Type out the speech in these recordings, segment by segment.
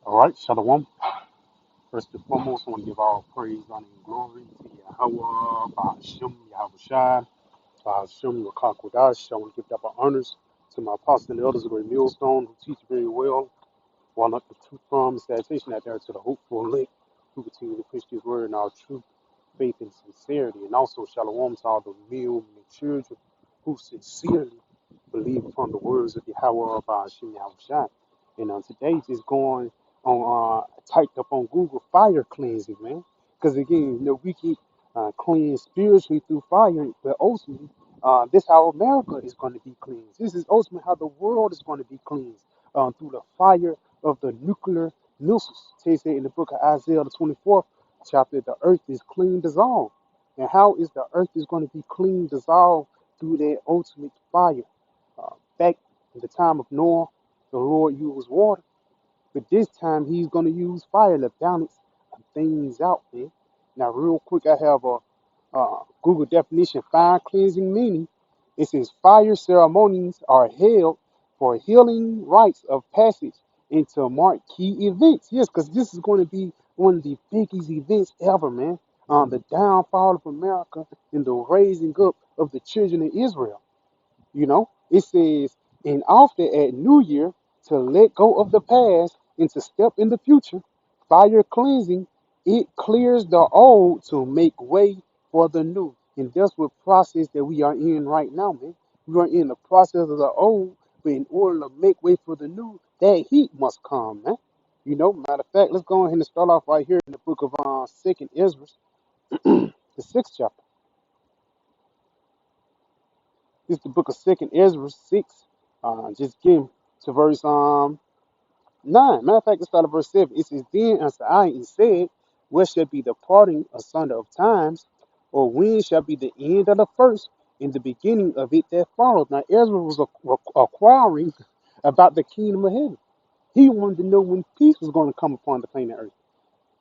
All right, Shalom. First and foremost, I want to give all praise, honor, and glory to Yahweh, Ba'ashem, Yahushai, Ba'ashem, Yakakodash. I want to give double honors to my apostles and elders of Great Millstone who teach very well, while up the truth from sanitation out there to the hopeful elect who continue to preach this word in our truth, faith, and sincerity. And also, Shalom to all the real children who sincerely believe upon the words of Yahweh by Hashem Yahushua. And today just going on typed up on Google fire cleansing, man. Because again, we can cleanse spiritually through fire, but ultimately, this how America is going to be cleansed. This is ultimately how the world is going to be cleansed through the fire of the nuclear missiles. It says in the book of Isaiah, the 24th chapter, the earth is clean dissolved. And how is the earth is going to be clean dissolved through that ultimate fire? Back in the time of Noah, the Lord used water, but this time He's going to use fire to balance things out, man. Now, real quick, I have a Google definition: fire cleansing meaning. It says fire ceremonies are held for healing rites of passage into mark key events. Yes, because this is going to be one of the biggest events ever, man. The downfall of America and the raising up of the children of Israel. It says, and often at New Year, to let go of the past and to step in the future, fire cleansing, it clears the old to make way for the new. And that's what process that we are in right now, man. We are in the process of the old, but in order to make way for the new, that heat must come, man. Matter of fact, let's go ahead and start off right here in the book of Second Ezra, the sixth chapter. This is the book of Second Ezra 6. Just getting to verse 9. Matter of fact, let's start at verse 7. It says, then answered I and said, what shall be the parting asunder of times, or when shall be the end of the first, and the beginning of it that follows? Now Ezra was acquiring about the kingdom of heaven. He wanted to know when peace was going to come upon the planet Earth.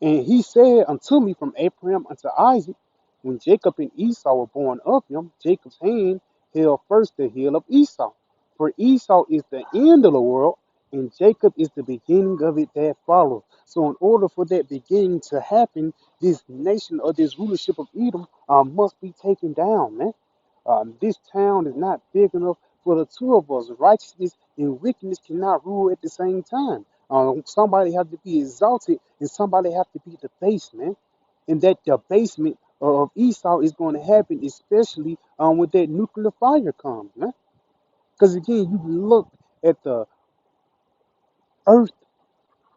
And he said unto me, from Abraham unto Isaac, when Jacob and Esau were born of him, Jacob's hand held first the heel of Esau. For Esau is the end of the world, and Jacob is the beginning of it that follows. So in order for that beginning to happen, this nation or this rulership of Edom must be taken down, man. This town is not big enough for the two of us. Righteousness and wickedness cannot rule at the same time. Somebody have to be exalted and somebody have to be debased, man. And that debasement of Esau is going to happen, especially when that nuclear fire comes, man. Because again, you look at the earth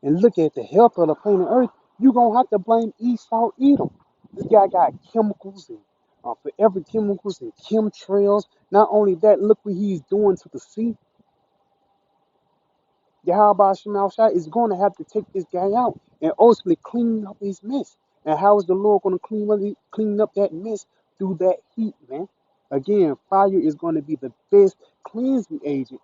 and look at the health of the planet Earth, you're going to have to blame Esau Edom. This guy got chemicals and forever chemicals and chemtrails. Not only that, look what he's doing to the sea. Yahweh Shema Shai is going to have to take this guy out and ultimately clean up his mess. And how is the Lord going to clean up that mess? Through that heat, man. Again, fire is going to be the best cleansing agent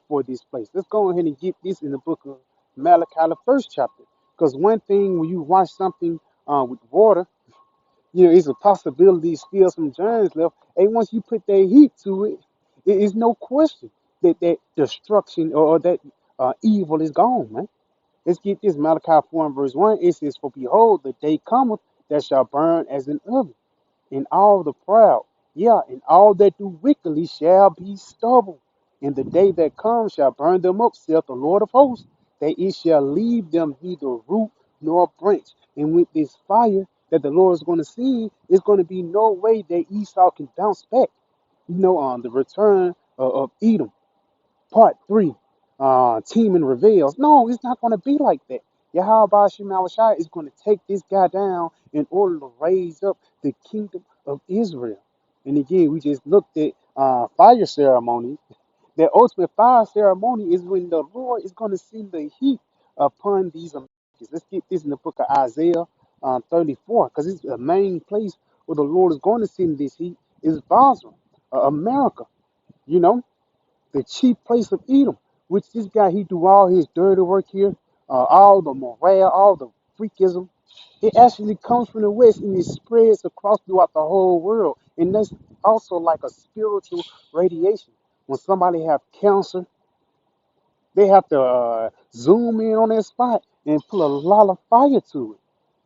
for this place. Let's go ahead and get this in the book of Malachi, the first chapter. Because one thing when you wash something with water, it's a possibility still some germs left. And once you put that heat to it, it is no question that that destruction or that evil is gone, man. Let's get this Malachi 4 and verse 1. It says, for behold, the day cometh that shall burn as an oven, and all the proud, and all that do wickedly shall be stubble. And the day that comes shall burn them up, saith the Lord of hosts, that it shall leave them neither root nor branch. And with this fire that the Lord is going to send, it's going to be no way that Esau can bounce back. On the return of Edom. Part 3, Team and Reveals. No, it's not going to be like that. Yahweh Shema Shai is going to take this guy down in order to raise up the kingdom of Israel. And again, we just looked at fire ceremony. The ultimate fire ceremony is when the Lord is going to send the heat upon these Americans. Let's get this in the book of Isaiah 34, because it's the main place where the Lord is going to send this heat is Bozrah, America. You know, the chief place of Edom, which this guy, he do all his dirty work here, all the morale, all the freakism. It actually comes from the west and it spreads across throughout the whole world. And that's also like a spiritual radiation. When somebody have cancer, They have to zoom in on that spot and put a lot of fire to it.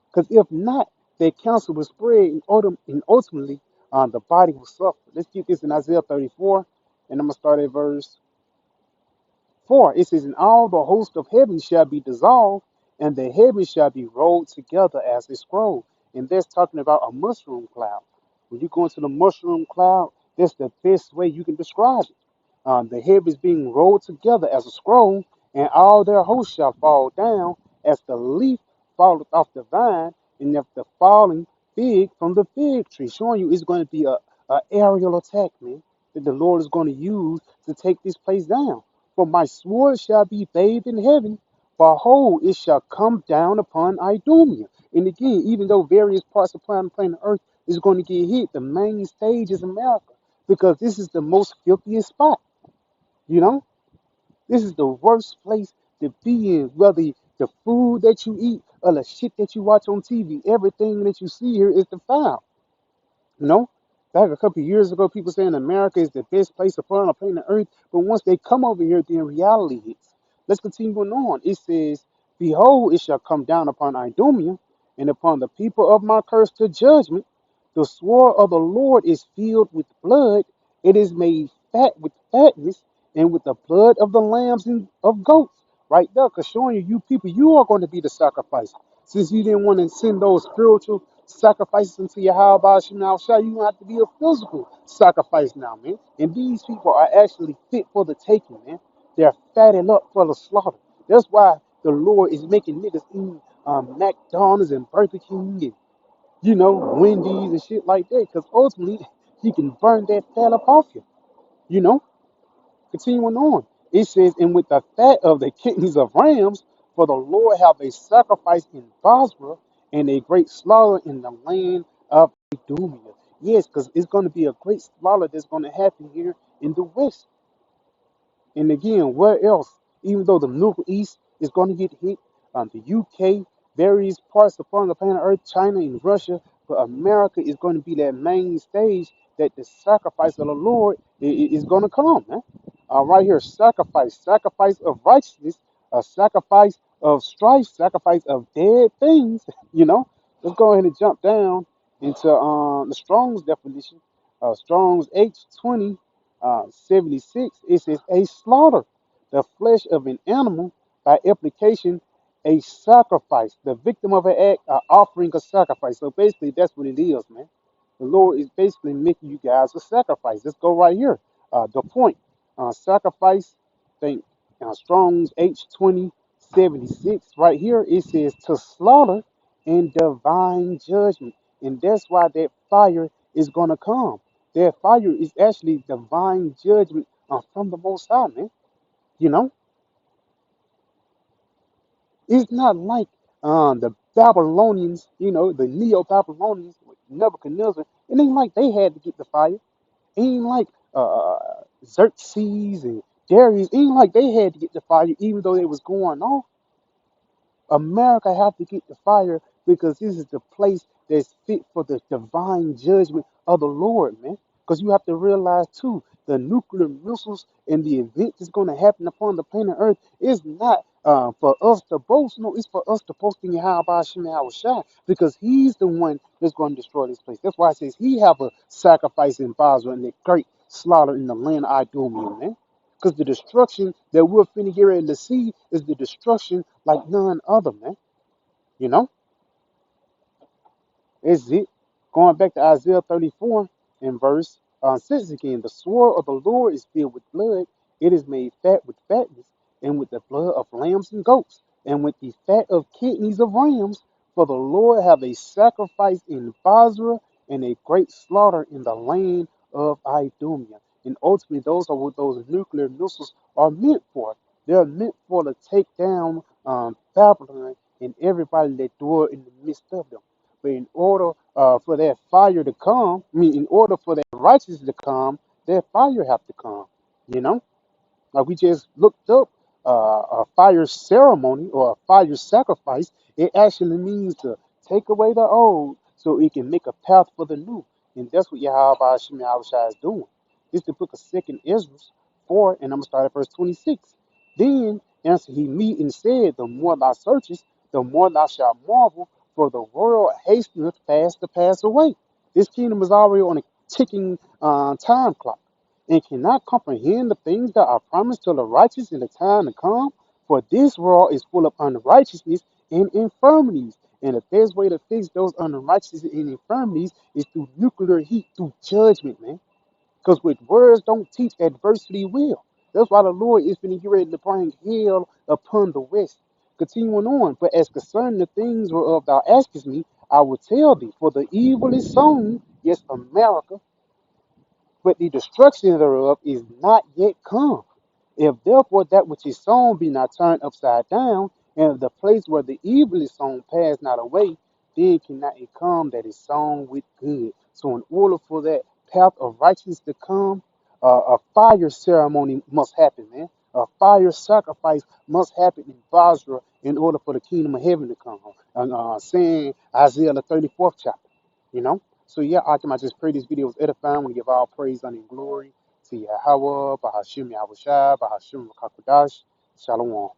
Because if not, their cancer will spread and ultimately the body will suffer. Let's get this in Isaiah 34, and I'm going to start at verse 4. It says, "And all the host of heaven shall be dissolved, and the heavens shall be rolled together as a scroll." And that's talking about a mushroom cloud. When you go into the mushroom cloud, that's the best way you can describe it. The heavens being rolled together as a scroll, and all their hosts shall fall down as the leaf falleth off the vine, and if the falling fig from the fig tree, showing you it's going to be a aerial attack, man, that the Lord is going to use to take this place down. For my sword shall be bathed in heaven, behold, it shall come down upon Idumea. And again, even though various parts of planet Earth is going to get hit, the main stage is America, because this is the most filthiest spot. You know, this is the worst place to be in, whether the food that you eat or the shit that you watch on TV. Everything that you see here is defiled. You know, back a couple of years ago, people saying America is the best place upon the planet Earth, but once they come over here, then reality hits. Let's continue on. It says, "Behold, it shall come down upon Idumea and upon the people of my curse to judgment. The sword of the Lord is filled with blood; it is made fat with fatness, and with the blood of the lambs and of goats." Right there, because showing you, you people, you are going to be the sacrifice. Since you didn't want to send those spiritual sacrifices into your how about you now, Shah, you have to be a physical sacrifice now, man. And these people are actually fit for the taking, man. They're fatted up for the slaughter. That's why the Lord is making niggas eat McDonald's and Burger King and, Wendy's and shit like that. Because ultimately, he can burn that fat up off you, you know? Continuing on, it says, "And with the fat of the kidneys of rams, for the Lord have a sacrifice in Bozrah and a great slaughter in the land of Idumea." Yes, because it's going to be a great slaughter that's going to happen here in the west. And again, where else? Even though the Middle East is going to get hit, the UK, various parts upon the planet Earth, China and Russia, but America is going to be that main stage that the sacrifice of the Lord is going to come, man. Right here, sacrifice of righteousness, a sacrifice of strife, sacrifice of dead things. You know, let's go ahead and jump down into the Strong's definition. Strong's H20 76. It says a slaughter, the flesh of an animal, by application, a sacrifice, the victim of an act, offering a sacrifice. So basically, that's what it is, man. The Lord is basically making you guys a sacrifice. Let's go right here. The point, sacrifice. Think Strong's H20 76. Right here, it says to slaughter and divine judgment. And that's why that fire is going to come. That fire is actually divine judgment from the Most High, man. You know, it's not like the Babylonians, the Neo-Babylonians, with Nebuchadnezzar. It ain't like they had to get the fire. It ain't like Xerxes and Darius. It ain't like they had to get the fire, even though it was going on. America have to get the fire because this is the place that's fit for the divine judgment of the Lord, man. Because you have to realize too, the nuclear missiles and the event that's going to happen upon the planet Earth is not for us to boast. No, it's for us to boast in Yahweh Shem Shai, because He's the one that's going to destroy this place. That's why it says He have a sacrifice in Basra and a great slaughter in the land of Idumea, man. Because the destruction that we're finna get ready to see is the destruction like none other, man. You know? Is it. Going back to Isaiah 34 and verse 6 again. "The sword of the Lord is filled with blood. It is made fat with fatness, and with the blood of lambs and goats, and with the fat of kidneys of rams. For the Lord have a sacrifice in Bozrah and a great slaughter in the land of Idumea." And ultimately, those are what those nuclear missiles are meant for. They're meant for to take down Babylon and everybody that dwell in the midst of them. But in order for that fire to come, in order for that righteousness to come, that fire have to come. You know, like we just looked up a fire ceremony or a fire sacrifice. It actually means to take away the old so it can make a path for the new. And that's what Yahweh Shem Yahushua is doing. This is the book of Second Ezra 4, and I'm gonna start at verse 26. "Then Answered he me and said, the more thou searchest, the more thou shalt marvel, for the world hasteneth fast to pass away. This kingdom is already on a ticking time clock, and cannot comprehend the things that are promised to the righteous in the time to come. For this world is full of unrighteousness and infirmities. And the best way to fix those unrighteousness and infirmities is through nuclear heat, through judgment, man. Because with words don't teach, adversity will. That's why the Lord is going to get ready to bring hell upon the West. Continuing on, but as concerning the things whereof thou askest me, I will tell thee, for the evil is sown, yes, America, but the destruction thereof is not yet come. If therefore that which is sown be not turned upside down, and if the place where the evil is sown pass not away, then cannot it come that is sown with good. So in order for that path of righteousness to come, a fire ceremony must happen, man. A fire sacrifice must happen in Bozrah in order for the kingdom of heaven to come. Saying Isaiah the 34th chapter, you know. So yeah, Akim, I just pray this video was edifying. I want to give all praise, honor, and glory to Yahweh, Bahashim Yahushua, Bahashim Rakakwadash. Shalom.